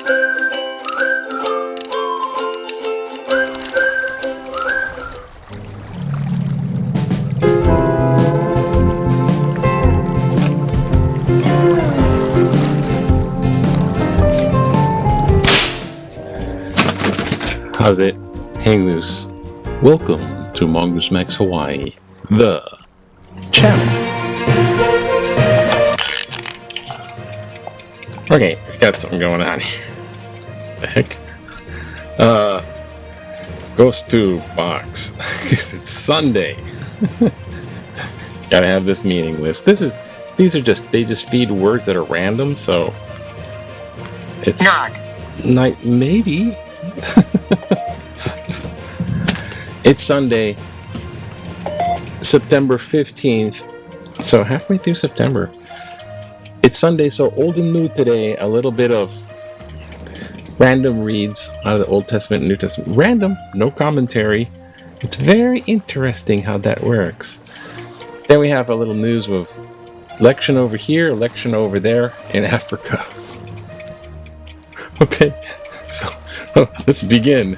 How's it? Hang loose. Welcome to Mongoose Max Hawaii, the channel. Okay, we got something going on here. The heck? Goes to box. It's Sunday. Gotta have this meeting list. They just feed words that are random, so it's not maybe. It's Sunday, September 15th, so halfway through September. It's Sunday, so old and new today, a little bit of random reads out of the Old Testament and New Testament. Random, no commentary. It's very interesting how that works. Then we have a little news of election over here, election over there in Africa. Okay, so let's begin.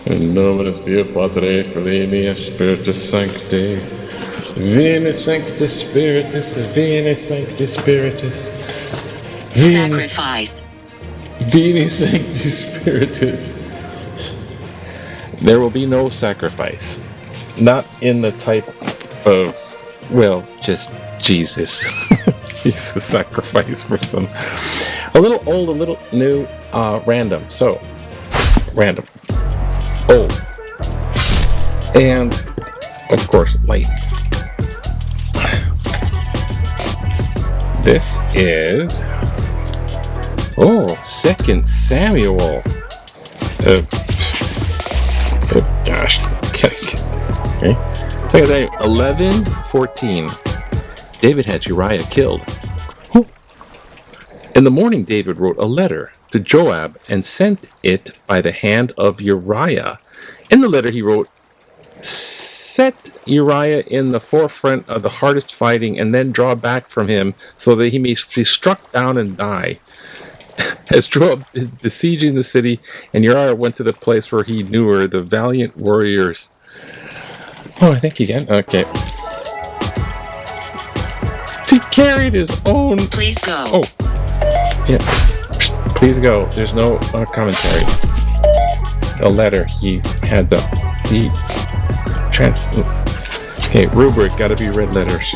In nomine Dei Patri Filii Spiritus Sancti. Veni Sancti Spiritus, Veni Sancti Spiritus. Sacrifice. Veni Sancti Spiritus. There will be no sacrifice. Not in the type of, well, just Jesus. Jesus sacrifice for some. A little old, a little new, random. So, random. Old. And, of course, light. This is... Oh, 2 Samuel. Oh gosh. Okay. 2 Samuel 11:14. David had Uriah killed. In the morning, David wrote a letter to Joab and sent it by the hand of Uriah. In the letter he wrote, "Set Uriah in the forefront of the hardest fighting and then draw back from him so that he may be struck down and die." As Joab is besieging the city and Uriah went to the place where he knew her, the valiant warriors... Oh, I think you can. Okay. He carried his own... Please go. Oh. Yeah. Please go. There's no commentary. A letter. He had the... Okay, rubric. Gotta be red letters.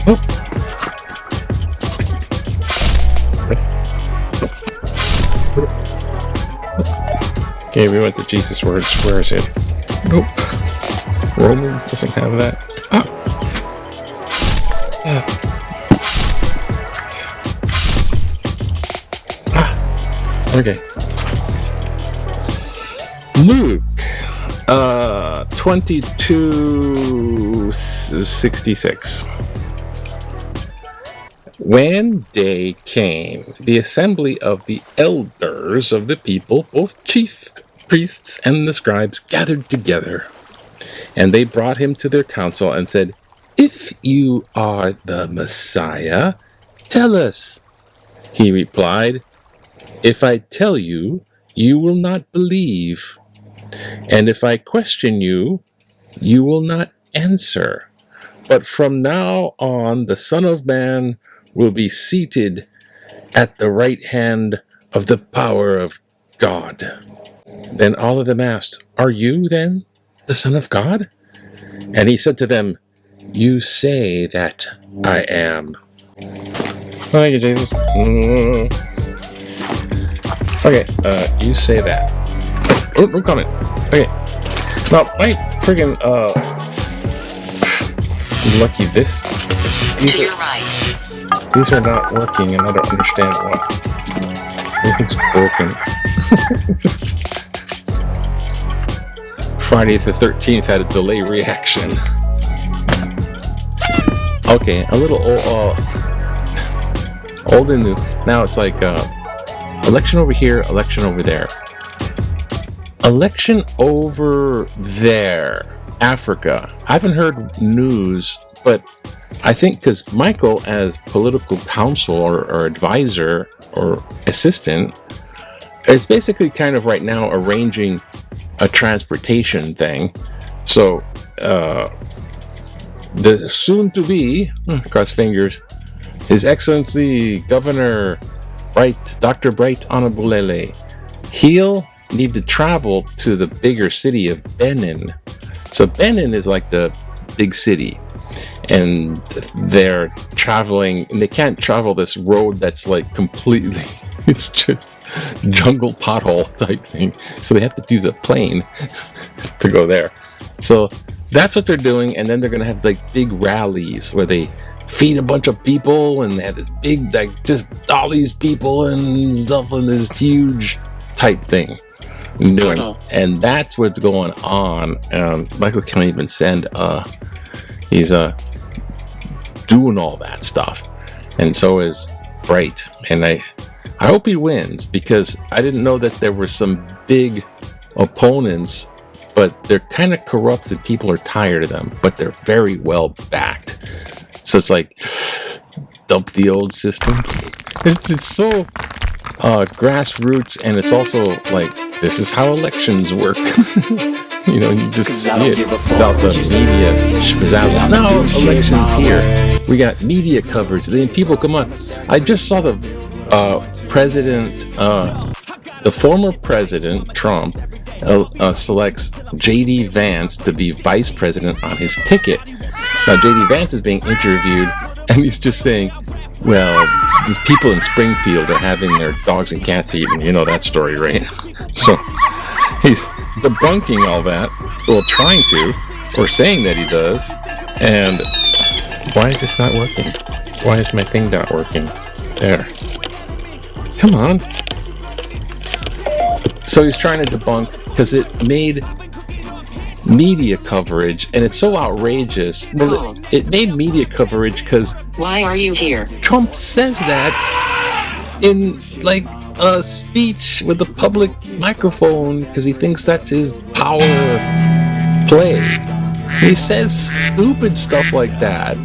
Oh. Okay, we went to Jesus words. Where is it? Nope. Romans doesn't have that. Okay. Luke 22:66. When day came, the assembly of the elders of the people, both chief priests and the scribes, gathered together. And they brought him to their council and said, "If you are the Messiah, tell us." He replied, "If I tell you, you will not believe. And if I question you, you will not answer. But from now on, the Son of Man will be seated at the right hand of the power of God." Then all of them asked, "Are you then the Son of God?" And he said to them, "You say that I am." Thank you, Jesus. Okay, you say that. Oh, no comment. Okay. Now, my friggin', lucky this. These are not working, and I don't understand why. Everything's broken. Friday the 13th had a delay reaction. Okay, a little old and new. Now it's like, election over here, election over there. Election over there. Africa. I haven't heard news But I think because Michael, as political counsel or advisor or assistant, is basically kind of right now arranging a transportation thing. So the soon-to-be, cross fingers, His Excellency Governor Bright, Dr. Bright Onabulele, he'll need to travel to the bigger city of Benin. So Benin is like the big city, and they're traveling, and they can't travel this road that's like completely, it's just jungle pothole type thing. So they have to use a plane to go there. So that's what they're doing, and then they're gonna have like big rallies where they feed a bunch of people, and they have this big, like, just all these people and stuff, and this huge type thing doing, and that's what's going on. Michael can't even send. He's doing all that stuff, and so is Bright, and I hope he wins, because I didn't know that there were some big opponents, but they're kind of corrupt and people are tired of them, but they're very well backed. So it's like, dump the old system. It's so grassroots, and it's also like, this is how elections work. You know, you just see it without the media spazzazzle. Now elections here, we got media coverage. Then people come on. I just saw the the former president Trump selects J.D. Vance to be vice president on his ticket. Now, J.D. Vance is being interviewed, and he's just saying, well, these people in Springfield are having their dogs and cats eaten. You know that story, right? So he's debunking all that, well, trying to, or saying that he does. And why is this not working? Why is my thing not working? There. Come on. So he's trying to debunk, because it made media coverage, and it's so outrageous. Well, it made media coverage because why are you here? Trump says that in like a speech with a public microphone because he thinks that's his power play. He says stupid stuff like that,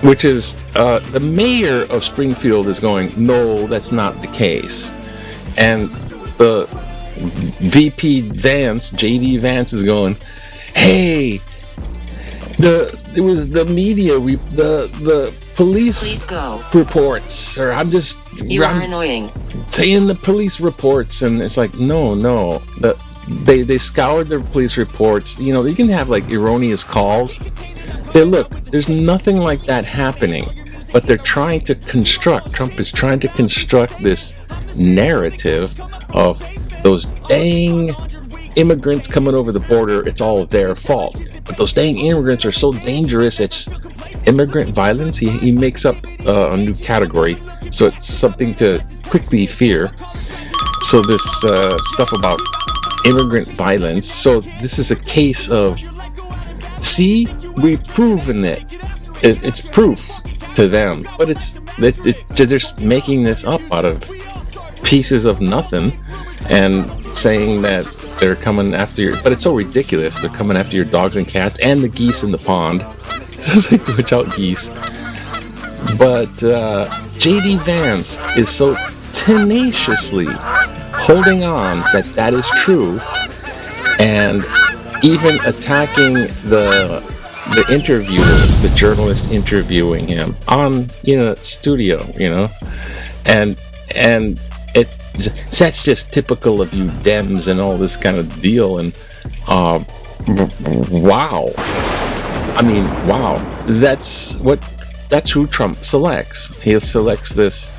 which is the mayor of Springfield is going, no, that's not the case, and the VP Vance, J.D. Vance, is going, hey, it was the media, the police reports, or I'm annoying. Saying the police reports, and it's like, no, they scoured their police reports. You know, you can have like erroneous calls. There's nothing like that happening, but they're trying to Trump is trying to construct this narrative of those dang immigrants coming over the border, it's all their fault. But those dang immigrants are so dangerous, it's immigrant violence. He makes up a new category, so it's something to quickly fear. So this stuff about immigrant violence, so this is a case of, see, we've proven it. It's proof to them, but they're just making this up out of pieces of nothing and saying that they're coming after your, but it's so ridiculous. They're coming after your dogs and cats and the geese in the pond. So it's like, watch out, geese. But J.D. Vance is so tenaciously holding on that is true, and even attacking the interviewer, the journalist interviewing him on studio, and that's just typical of you Dems and all this kind of deal. And wow, I mean, wow, that's who Trump selects. He selects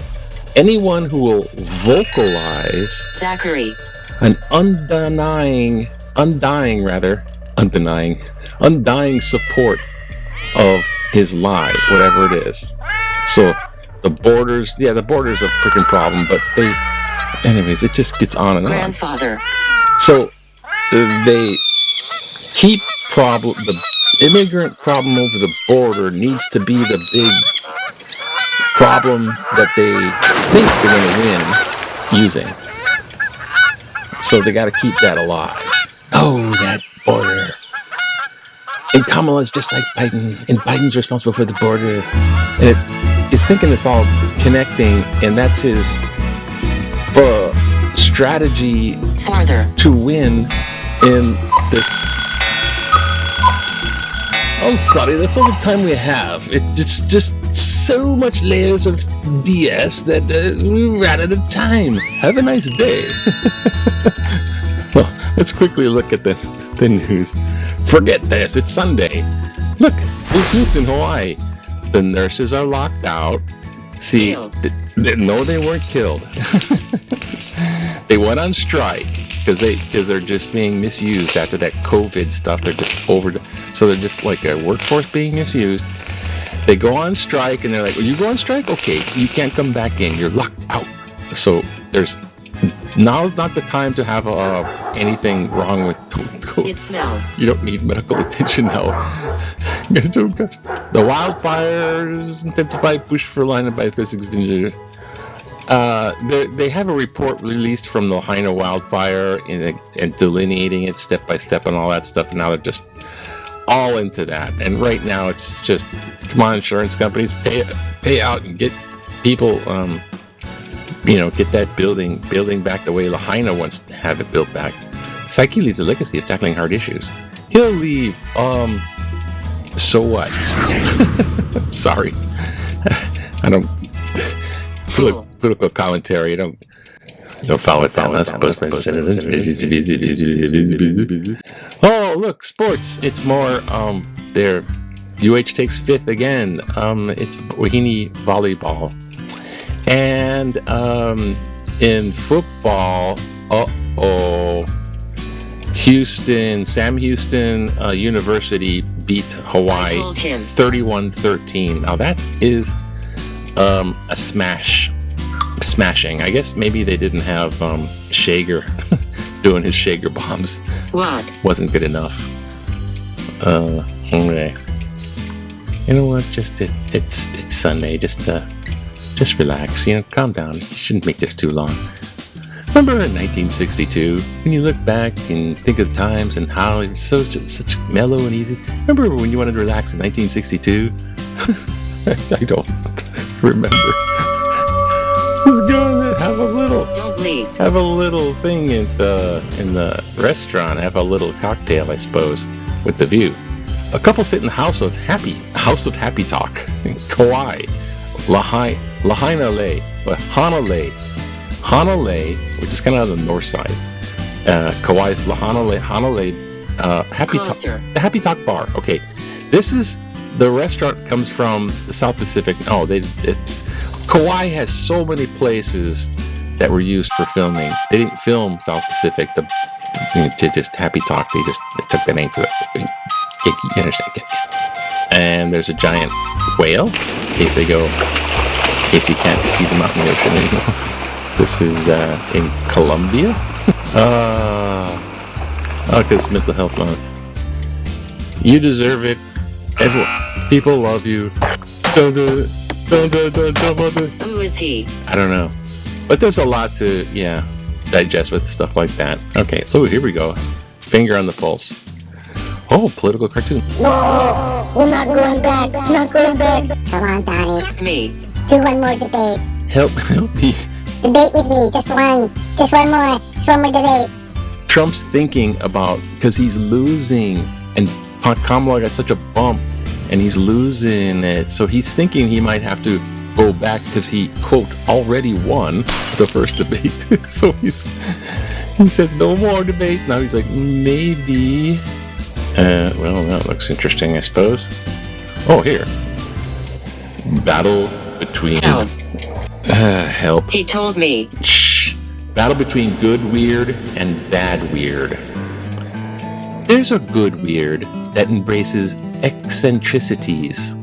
anyone who will vocalize Zachary an undying support of his lie, whatever it is. So the borders a freaking problem, but anyways, it just gets on and grandfather. on. So they keep the immigrant problem over the border needs to be the big problem that they think they're going to win using. So they got to keep that alive. Oh, that border. And Kamala's just like Biden, and Biden's responsible for the border. And it's thinking it's all connecting, and that's his strategy Farther. to win in this. I'm sorry, that's all the time we have. It's just so much layers of BS that we ran out of time. Have a nice day. Well, let's quickly look at the news. Forget this, it's Sunday. Look, there's news in Hawaii. The nurses are locked out. See, no, they weren't killed. They went on strike because they're just being misused after that COVID stuff. They're just so they're just like a workforce being misused. They go on strike and they're like, well, you go on strike? Okay, you can't come back in. You're locked out. So now's not the time to have anything wrong with COVID. It smells. You don't need medical attention now. The wildfires intensify, push for line of bypass extinction. They have a report released from the Lahaina wildfire and delineating it step by step and all that stuff. And now they're just all into that. And right now it's just, come on, insurance companies, pay out and get people, get that building back the way Lahaina wants to have it built back. Psyche leaves a legacy of tackling hard issues. He'll leave. So what? Sorry. I don't. Political commentary. I don't follow it. Oh, look, sports. It's more. There. UH takes 5th again. It's Wahine volleyball. And in football, Sam Houston University beat Hawaii 31-13. Now that is a smashing. I guess maybe they didn't have Shager doing his Shager bombs. What? Wasn't good enough. Okay. You know what? It's Sunday. Just relax, calm down. You shouldn't make this too long. Remember in 1962, when you look back and think of the times and how it was such mellow and easy? Remember when you wanted to relax in 1962? I don't remember. Just go and have a little. Don't leave. Have a little thing in the restaurant. Have a little cocktail, I suppose, with the view. A couple sit in the House of Happy Talk in Kauai, Hanalei, which is kind of on the north side. Kauai's Hanalei, Happy Talk, the Happy Talk Bar. Okay, this is the restaurant comes from the South Pacific. Oh, Kauai has so many places that were used for filming. They didn't film South Pacific. Just Happy Talk. They took the name for that. You understand? And there's a giant whale. In case you can't see them out in the ocean anymore. This is in Colombia. Because mental health month. You deserve it. People love you. Who is he? I don't know. But there's a lot to, digest with stuff like that. Okay, so here we go. Finger on the pulse. Oh, political cartoon. No, we're not going back. Not going back. Come on, Donnie. Me. Do one more debate. Help me. Debate with me. Just one more debate. Trump's thinking about, because he's losing, and Kamala got such a bump, and he's losing it. So he's thinking he might have to go back because he, quote, already won the first debate. So he said no more debates. Now he's like, maybe. Well, that looks interesting, I suppose. Oh, here. Battle between... Help. He told me. Shh. Battle between good weird and bad weird. There's a good weird that embraces eccentricities.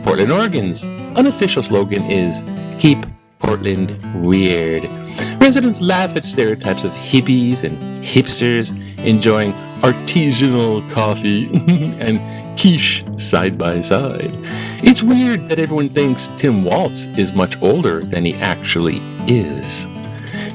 Portland, Oregon's unofficial slogan is Keep Portland Weird. Residents laugh at stereotypes of hippies and hipsters enjoying artisanal coffee and quiche side by side. It's weird that everyone thinks Tim Waltz is much older than he actually is.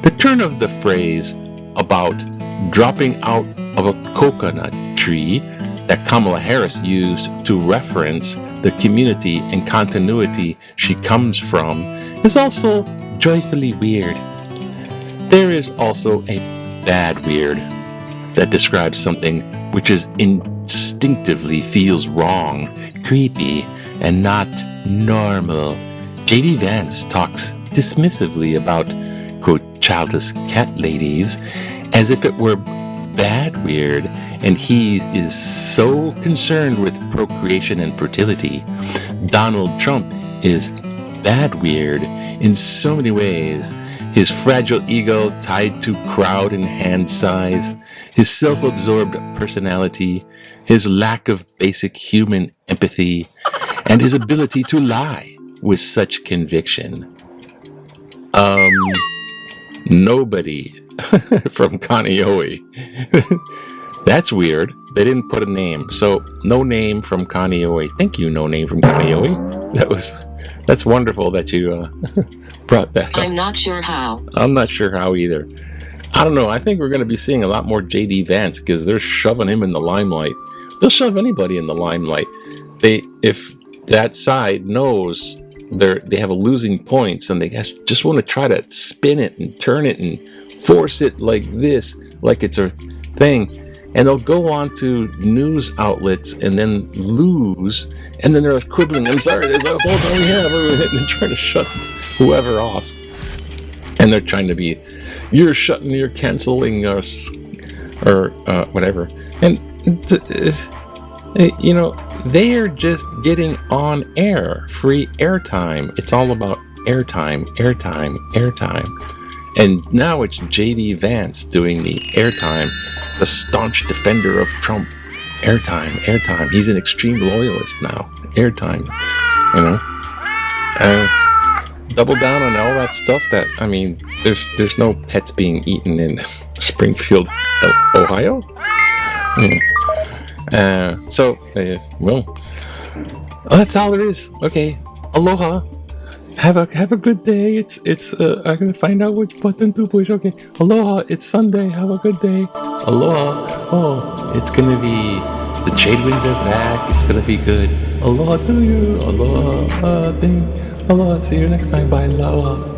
The turn of the phrase about dropping out of a coconut tree that Kamala Harris used to reference the community and continuity she comes from is also joyfully weird. There is also a bad weird that describes something which is instinctively feels wrong, creepy, and not normal. J.D. Vance talks dismissively about, quote, childless cat ladies as if it were bad weird, and he is so concerned with procreation and fertility. Donald Trump is bad weird in so many ways. His fragile ego tied to crowd and hand size, his self-absorbed personality, his lack of basic human empathy, and his ability to lie with such conviction. Nobody from Kaneohe. That's weird. They didn't put a name. So, no name from Kaneohe. Thank you, no name from Kaneohe. That's wonderful that you brought that up. I'm not sure how. I'm not sure how either. I don't know. I think we're going to be seeing a lot more J.D. Vance because they're shoving him in the limelight. They'll shove anybody in the limelight. If that side knows they have a losing points and they just want to try to spin it and turn it and force it like this, like it's a thing, and they'll go on to news outlets and then lose, and then they're quibbling. I'm sorry, that's all we have. And they're trying to shut whoever off, and they're trying to be, you're canceling us or whatever, and they are just getting on air, free airtime. It's all about airtime. And now it's J.D. Vance doing the airtime, the staunch defender of Trump. Airtime. He's an extreme loyalist now. Airtime. Double down on all that stuff that, there's no pets being eaten in Springfield, Ohio. That's all there is. Okay. Aloha. Have a good day. It's I'm gonna find out which button to push. Okay. Aloha. It's Sunday. Have a good day. Aloha. Oh, it's gonna be, the trade winds are back. It's gonna be good. Aloha to you. Aloha. Aloha. See you next time. Bye. Aloha.